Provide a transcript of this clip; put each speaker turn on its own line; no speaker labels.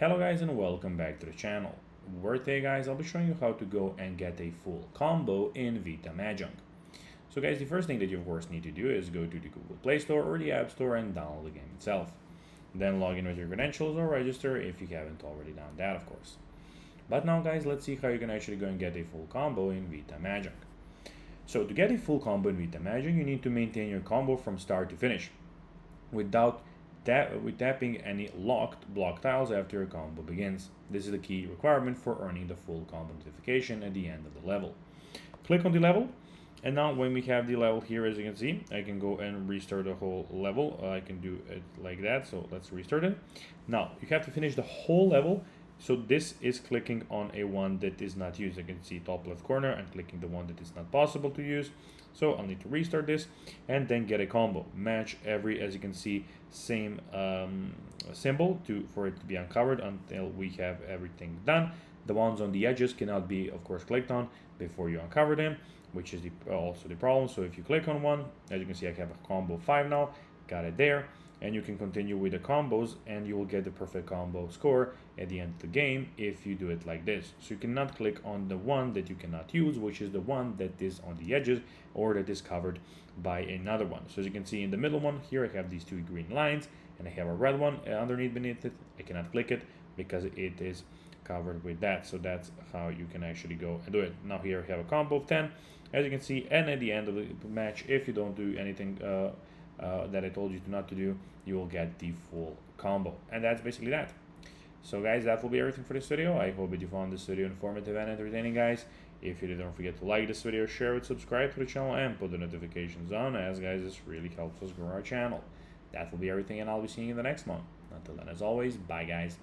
Hello guys and welcome back to the channel, where today guys I'll be showing you how to go and get a full combo in Vita Mahjong. So guys, the first thing that you of course need to do is go to the Google Play Store or the App Store and download the game itself. Then log in with your credentials or register if you haven't already done that of course. But now guys, let's see how you can actually go and get a full combo in Vita Mahjong. So to get a full combo in Vita Mahjong, you need to maintain your combo from start to finish without tapping any locked block tiles after your combo begins. This is the key requirement for earning the full combo notification at the end of the level. Click on the level, and now when we have the level here, as you can see, I can go and restart the whole level. I can do it like that, so let's restart it. Now you have to finish the whole level, so this is clicking on a one that is not used. You can see top left corner and clicking the one that is not possible to use. So I'll need to restart this and then get a combo. Match every, as you can see, same symbol for it to be uncovered until we have everything done. The ones on the edges cannot be, of course, clicked on before you uncover them, which is also the problem. So if you click on one, as you can see, I have a combo 5 now, got it there. And you can continue with the combos and you will get the perfect combo score at the end of the game if you do it like this. So you cannot click on the one that you cannot use, which is the one that is on the edges or that is covered by another one. So as you can see in the middle one here, I have these two green lines and I have a red one underneath beneath it. I cannot click it because it is covered with that. So that's how you can actually go and do it. Now here I have a combo of 10, as you can see, and at the end of the match, if you don't do anything that I told you not to do, you will get the full combo. And that's basically that. So guys, that will be everything for this video. I hope that you found this video informative and entertaining, guys. If you did, don't forget to like this video, share it, subscribe to the channel, and put the notifications on, as guys, this really helps us grow our channel. That will be everything, and I'll be seeing you in the next one. Until then, as always, bye guys.